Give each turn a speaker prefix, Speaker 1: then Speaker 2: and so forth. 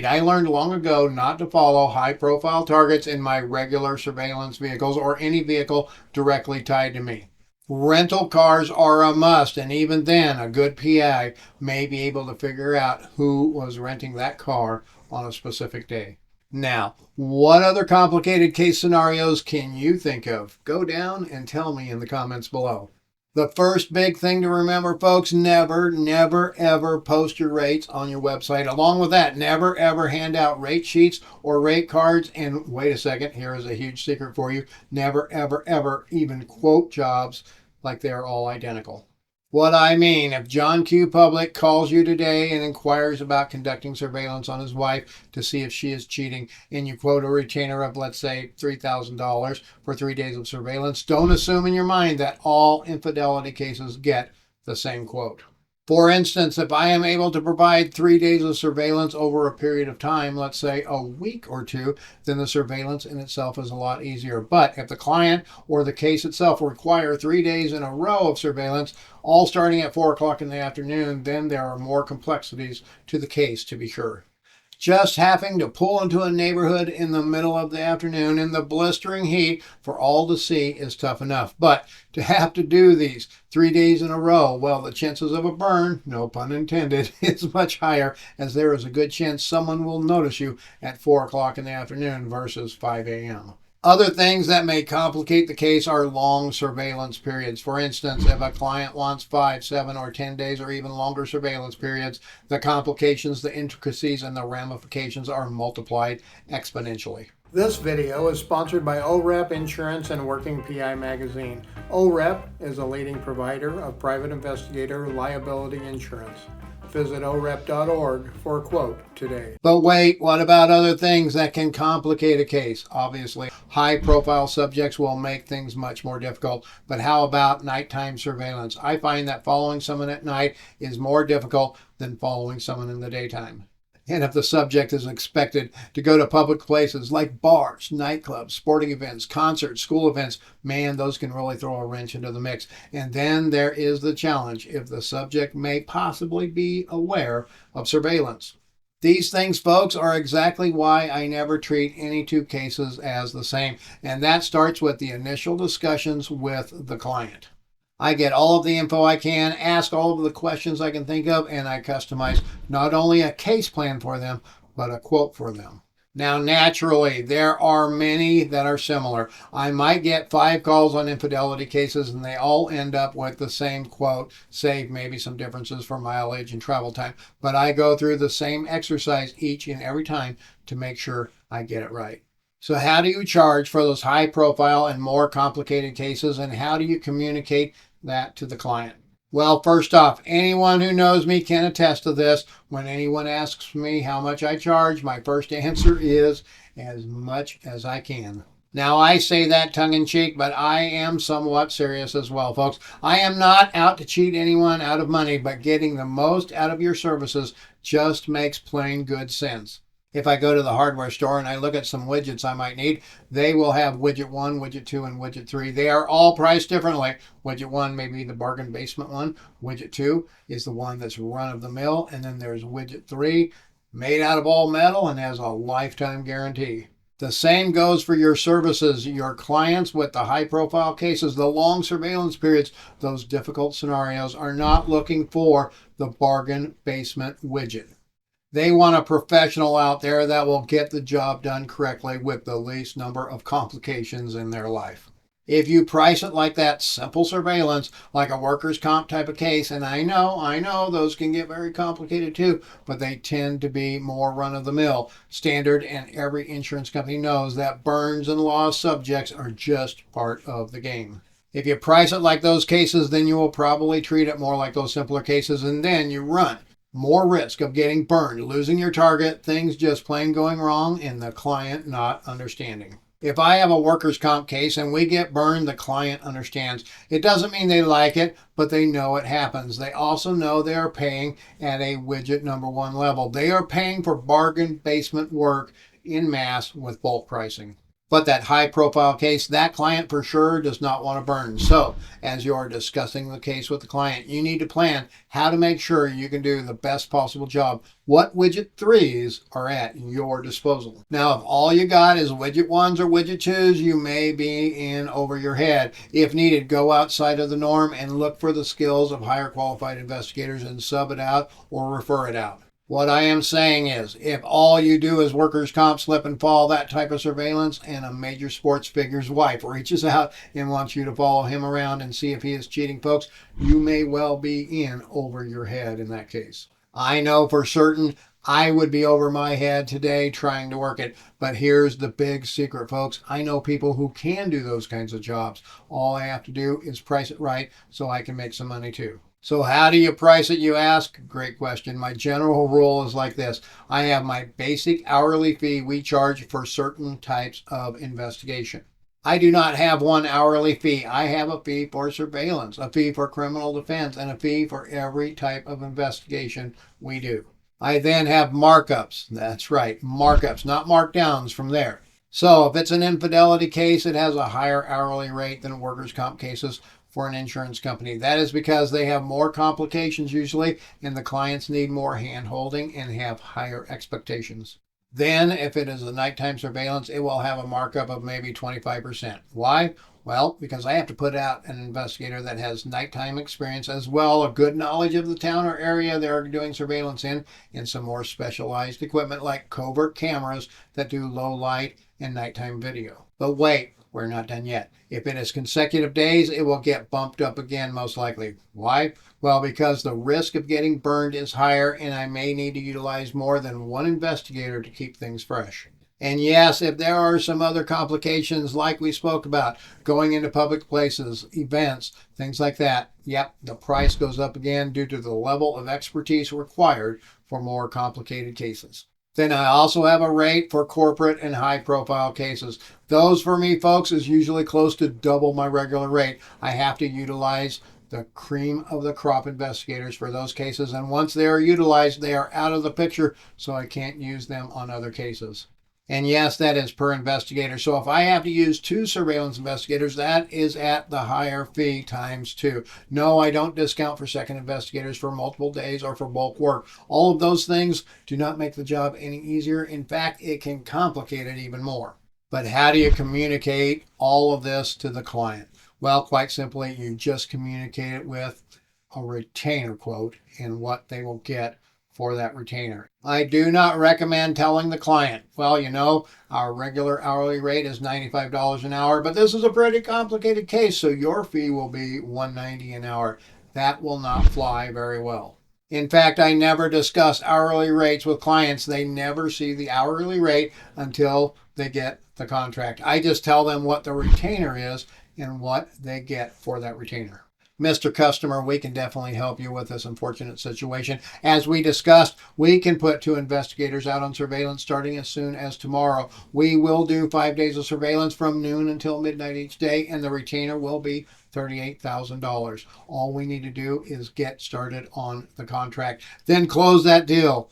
Speaker 1: I learned long ago not to follow high-profile targets in my regular surveillance vehicles or any vehicle directly tied to me. Rental cars are a must, and even then, a good PI may be able to figure out who was renting that car on a specific day. Now, what other complicated case scenarios can you think of? Go down and tell me in the comments below. The first big thing to remember, folks, never, never, ever post your rates on your website. Along with that, never, ever hand out rate sheets or rate cards. And wait a second, here is a huge secret for you. Never, ever, ever even quote jobs like they're all identical. What I mean, if John Q. Public calls you today and inquires about conducting surveillance on his wife to see if she is cheating, and you quote a retainer of, let's say, $3,000 for 3 days of surveillance, don't assume in your mind that all infidelity cases get the same quote. For instance, if I am able to provide 3 days of surveillance over a period of time, let's say a week or two, then the surveillance in itself is a lot easier. But if the client or the case itself require 3 days in a row of surveillance, all starting at 4 o'clock in the afternoon, then there are more complexities to the case, to be sure. Just having to pull into a neighborhood in the middle of the afternoon in the blistering heat for all to see is tough enough. But to have to do these 3 days in a row, well, the chances of a burn, no pun intended, is much higher, as there is a good chance someone will notice you at 4 o'clock in the afternoon versus 5 a.m. Other things that may complicate the case are long surveillance periods. For instance, if a client wants 5, 7, or 10 days or even longer surveillance periods, the complications, the intricacies, and the ramifications are multiplied exponentially. This video is sponsored by OREP Insurance and Working PI Magazine. OREP is a leading provider of private investigator liability insurance. Visit orep.org for a quote today. But wait, what about other things that can complicate a case? Obviously, high-profile subjects will make things much more difficult. But how about nighttime surveillance? I find that following someone at night is more difficult than following someone in the daytime. And if the subject is expected to go to public places like bars, nightclubs, sporting events, concerts, school events, man, those can really throw a wrench into the mix. And then there is the challenge if the subject may possibly be aware of surveillance. These things, folks, are exactly why I never treat any two cases as the same. And that starts with the initial discussions with the client. I get all of the info I can, ask all of the questions I can think of, and I customize not only a case plan for them, but a quote for them. Now, naturally, there are many that are similar. I might get 5 calls on infidelity cases, and they all end up with the same quote, save maybe some differences for mileage and travel time. But I go through the same exercise each and every time to make sure I get it right. So how do you charge for those high profile and more complicated cases, and how do you communicate that to the client? Well, first off, anyone who knows me can attest to this. When anyone asks me how much I charge, my first answer is as much as I can. Now, I say that tongue-in-cheek, but I am somewhat serious as well, folks. I am not out to cheat anyone out of money, but getting the most out of your services just makes plain good sense. If I go to the hardware store and I look at some widgets I might need, they will have widget 1, widget 2, and widget 3. They are all priced differently. Widget 1 may be the bargain basement one. Widget 2 is the one that's run-of-the-mill. And then there's widget 3, made out of all metal and has a lifetime guarantee. The same goes for your services, your clients with the high-profile cases, the long surveillance periods. Those difficult scenarios are not looking for the bargain basement widget. They want a professional out there that will get the job done correctly with the least number of complications in their life. If you price it like that simple surveillance, like a workers' comp type of case, and I know those can get very complicated too, but they tend to be more run-of-the-mill, standard, and every insurance company knows that burns and loss subjects are just part of the game. If you price it like those cases, then you will probably treat it more like those simpler cases, and then you run more risk of getting burned, losing your target, things just plain going wrong, and the client not understanding. If I have a workers' comp case and we get burned, the client understands. It doesn't mean they like it, but they know it happens. They also know they are paying at a widget number 1 level. They are paying for bargain basement work in mass with bulk pricing. But that high profile case, that client for sure does not want to burn. So as you're discussing the case with the client, you need to plan how to make sure you can do the best possible job. What widget 3s are at your disposal? Now, if all you got is widget 1s or widget 2s, you may be in over your head. If needed, go outside of the norm and look for the skills of higher qualified investigators and sub it out or refer it out. What I am saying is, if all you do is workers' comp, slip and fall, that type of surveillance, and a major sports figure's wife reaches out and wants you to follow him around and see if he is cheating, folks, you may well be in over your head in that case. I know for certain I would be over my head today trying to work it, but here's the big secret, folks. I know people who can do those kinds of jobs. All I have to do is price it right so I can make some money too. So how do you price it, you ask? Great question. My general rule is like this. I have my basic hourly fee we charge for certain types of investigation. I do not have one hourly fee. I have a fee for surveillance, a fee for criminal defense, and a fee for every type of investigation we do. I then have markups. That's right, markups, not markdowns from there. So if it's an infidelity case, it has a higher hourly rate than workers' comp cases for an insurance company. That is because they have more complications usually, and the clients need more hand-holding and have higher expectations. Then, if it is a nighttime surveillance, it will have a markup of maybe 25%. Why? Well, because I have to put out an investigator that has nighttime experience as well, a good knowledge of the town or area they're doing surveillance in, and some more specialized equipment like covert cameras that do low light and nighttime video. But wait, we're not done yet. If it is consecutive days, it will get bumped up again most likely. Why? Well, because the risk of getting burned is higher and I may need to utilize more than one investigator to keep things fresh. And yes, if there are some other complications like we spoke about, going into public places, events, things like that, yep, the price goes up again due to the level of expertise required for more complicated cases. Then I also have a rate for corporate and high profile cases. Those for me, folks, is usually close to double my regular rate. I have to utilize the cream of the crop investigators for those cases. And once they are utilized, they are out of the picture, so I can't use them on other cases. And yes, that is per investigator. So if I have to use 2 surveillance investigators, that is at the higher fee times 2. No, I don't discount for second investigators for multiple days or for bulk work. All of those things do not make the job any easier. In fact, it can complicate it even more. But how do you communicate all of this to the client? Well, quite simply, you just communicate it with a retainer quote and what they will get for that retainer. I do not recommend telling the client, well, you know, our regular hourly rate is $95 an hour, but this is a pretty complicated case, so your fee will be $190 an hour. That will not fly very well. In fact, I never discuss hourly rates with clients. They never see the hourly rate until they get the contract. I just tell them what the retainer is and what they get for that retainer. Mr. Customer, we can definitely help you with this unfortunate situation. As we discussed, we can put 2 investigators out on surveillance starting as soon as tomorrow. We will do 5 days of surveillance from noon until midnight each day, and the retainer will be $38,000. All we need to do is get started on the contract. Then close that deal.